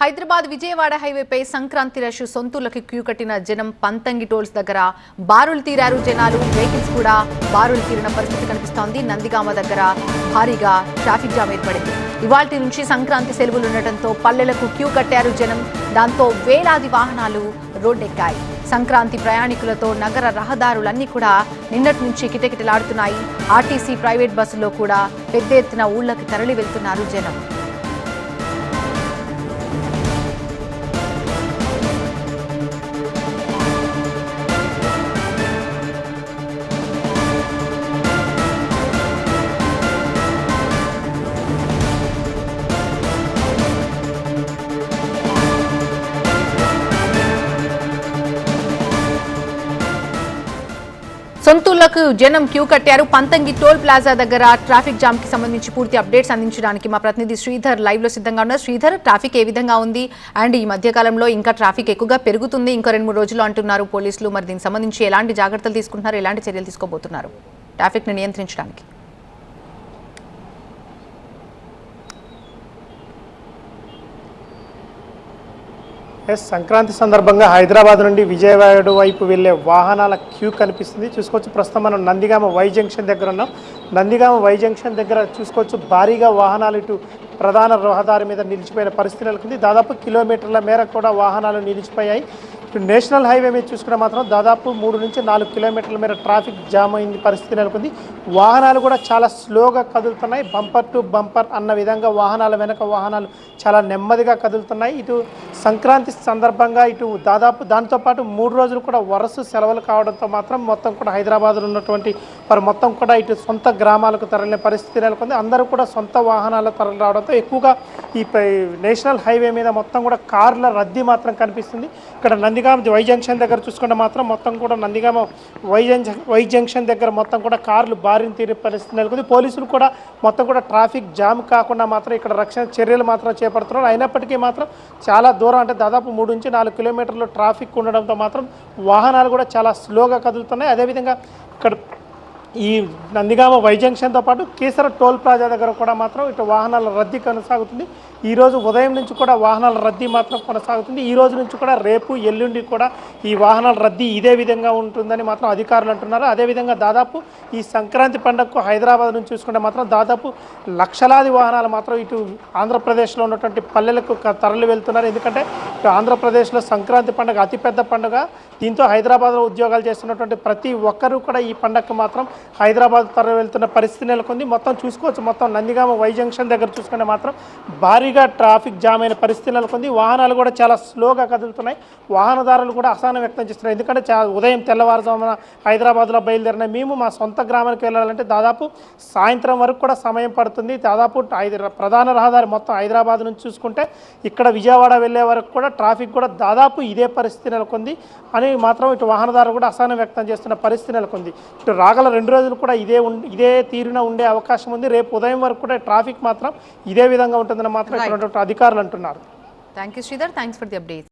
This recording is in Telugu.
హైదరాబాద్ విజయవాడ హైవేపై సంక్రాంతి రష్ సొంతూర్లకు క్యూ కట్టిన జనం పంతంగి టోల్స్ దగ్గర బారులు తీరారు జనాలు. వెహికల్స్ కూడా బారులు తీరిన పరిస్థితి కనిపిస్తోంది. నందిగామ దగ్గర భారీగా ట్రాఫిక్ జామ్ ఏర్పడింది. ఇవాల్టి నుంచి సంక్రాంతి సెలవులు ఉండటంతో పల్లెలకు క్యూ కట్టారు జనం. దాంతో వేలాది వాహనాలు రోడ్డెక్కాయి. సంక్రాంతి ప్రయాణికులతో నగర రహదారులన్నీ కూడా నిన్నటి నుంచి కిటకిటలాడుతున్నాయి. ఆర్టీసీ ప్రైవేట్ బస్సులో కూడా పెద్ద ఎత్తున ఊళ్ళకి తరలి వెళ్తున్నారు జనం. సొంతూర్లకు జనం క్యూ కట్టారు. పంతంగి టోల్ ప్లాజా దగ్గర ట్రాఫిక్ జామ్ కి సంబంధించి పూర్తి అప్డేట్స్ అందించడానికి మా ప్రతినిధి శ్రీధర్ లైవ్ లో సిద్ధంగా ఉన్నారు. శ్రీధర్, ట్రాఫిక్ ఏ విధంగా ఉంది అండ్ ఈ మధ్య కాలంలో ఇంకా ట్రాఫిక్ ఎక్కువగా పెరుగుతుంది, ఇంకా 2-3 రోజులు అంటున్నారు పోలీసులు. మరి దీనికి సంబంధించి ఎలాంటి జాగ్రత్తలు తీసుకుంటున్నారు, ఎలాంటి చర్యలు తీసుకోబోతున్నారు ట్రాఫిక్ ని నియంత్రించడానికి? సంక్రాంతి సందర్భంగా హైదరాబాద్ నుండి విజయవాడ వైపు వెళ్లే వాహనాల క్యూ కనిపిస్తుంది. చూసుకోవచ్చు, ప్రస్తుతం మనం నందిగామ వై జంక్షన్ దగ్గర ఉన్నాం. నందిగామ వై జంక్షన్ దగ్గర చూసుకోవచ్చు, భారీగా వాహనాలు ఇటు ప్రధాన రహదారి మీద నిలిచిపోయిన పరిస్థితి నెలకొంది. దాదాపు కిలోమీటర్ల మేర కూడా వాహనాలు నిలిచిపోయాయి. ఇటు నేషనల్ హైవే మీద చూసుకున్న మాత్రం దాదాపు 3 నుంచి 4 కిలోమీటర్ల మేర ట్రాఫిక్ జామ్ అయింది పరిస్థితి నెలకొంది. వాహనాలు కూడా చాలా స్లోగా కదులుతున్నాయి. బంపర్ టు బంపర్ అన్న విధంగా వాహనాల వెనక వాహనాలు చాలా నెమ్మదిగా కదులుతున్నాయి. ఇటు సంక్రాంతి సందర్భంగా ఇటు దాదాపు దాంతోపాటు 3 రోజులు కూడా వరుస సెలవులు కావడంతో మాత్రం మొత్తం కూడా హైదరాబాద్లో ఉన్నటువంటి వారు మొత్తం కూడా ఇటు సొంత గ్రామాలకు తరలిన పరిస్థితి నెలకొంది. అందరూ కూడా సొంత వాహనాలు తరలి రావడంతో ఎక్కువగా ఈ నేషనల్ హైవే మీద మొత్తం కూడా కార్ల రద్దీ మాత్రం కనిపిస్తుంది. ఇక్కడ నందిగామ వై జంక్షన్ దగ్గర చూసుకుంటే మాత్రం మొత్తం కూడా నందిగామ వై జంక్షన్ దగ్గర మొత్తం కూడా కార్లు బారిన తీరే పరిస్థితి నెలకొంది. పోలీసులు కూడా మొత్తం కూడా ట్రాఫిక్ జామ్ కాకుండా మాత్రం ఇక్కడ రక్షణ చర్యలు మాత్రం చేపడుతున్నారు. అయినప్పటికీ మాత్రం చాలా దూరం, అంటే దాదాపు 3 నుంచి 4 కిలోమీటర్లు ట్రాఫిక్ ఉండడంతో మాత్రం వాహనాలు కూడా చాలా స్లోగా కదులుతున్నాయి. అదేవిధంగా ఇక్కడ ఈ నందిగామ వై జంక్షన్తో పాటు కేసర టోల్ ప్లాజా దగ్గర కూడా మాత్రం ఇటు వాహనాల రద్దీ కొనసాగుతుంది. ఈరోజు ఉదయం నుంచి కూడా వాహనాల రద్దీ మాత్రం కొనసాగుతుంది. ఈ రోజు నుంచి కూడా రేపు ఎల్లుండి కూడా ఈ వాహనాల రద్దీ ఇదే విధంగా ఉంటుందని మాత్రం అధికారులు అంటున్నారు. అదేవిధంగా దాదాపు ఈ సంక్రాంతి పండుగకు హైదరాబాద్ నుంచి చూసుకుంటే మాత్రం దాదాపు లక్షలాది వాహనాలు మాత్రం ఇటు ఆంధ్రప్రదేశ్లో ఉన్నటువంటి పల్లెలకు తరలి వెళ్తున్నారు. ఎందుకంటే ఇటు ఆంధ్రప్రదేశ్లో సంక్రాంతి పండుగ అతిపెద్ద పండుగ. దీంతో హైదరాబాద్లో ఉద్యోగాలు చేస్తున్నటువంటి ప్రతి ఒక్కరూ కూడా ఈ పండుగకు మాత్రం హైదరాబాద్ తరలి వెళ్తున్న పరిస్థితి నెలకొంది. మొత్తం చూసుకోవచ్చు, మొత్తం నందిగామ వై జంక్షన్ దగ్గర చూసుకుంటే మాత్రం భారీగా ట్రాఫిక్ జామ్ అయిన పరిస్థితి నెలకొంది. వాహనాలు కూడా చాలా స్లోగా కదులుతున్నాయి. వాహనదారులు కూడా అసహనం వ్యక్తం చేస్తున్నారు. ఎందుకంటే ఉదయం తెల్లవారుజామున హైదరాబాద్లో బయలుదేరిన మేము మా సొంత గ్రామానికి వెళ్ళాలంటే దాదాపు సాయంత్రం వరకు కూడా సమయం పడుతుంది. దాదాపు ప్రధాన రహదారి మొత్తం హైదరాబాద్ నుంచి చూసుకుంటే ఇక్కడ విజయవాడ వెళ్ళే వరకు కూడా ట్రాఫిక్ కూడా దాదాపు ఇదే పరిస్థితి నెలకొంది అని మాత్రం ఇటు వాహనదారులు కూడా అసహనం వ్యక్తం చేస్తున్న పరిస్థితి నెలకొంది. ఇటు రాగల 2 రోజులు కూడా ఇదే తీరున ఉండే అవకాశం ఉంది. రేపు ఉదయం వరకు కూడా ట్రాఫిక్ మాత్రం ఇదే విధంగా ఉంటుందని మాత్రం ఇక్కడ అధికారులు అంటున్నారు. Thank you Sridhar, thanks for the update.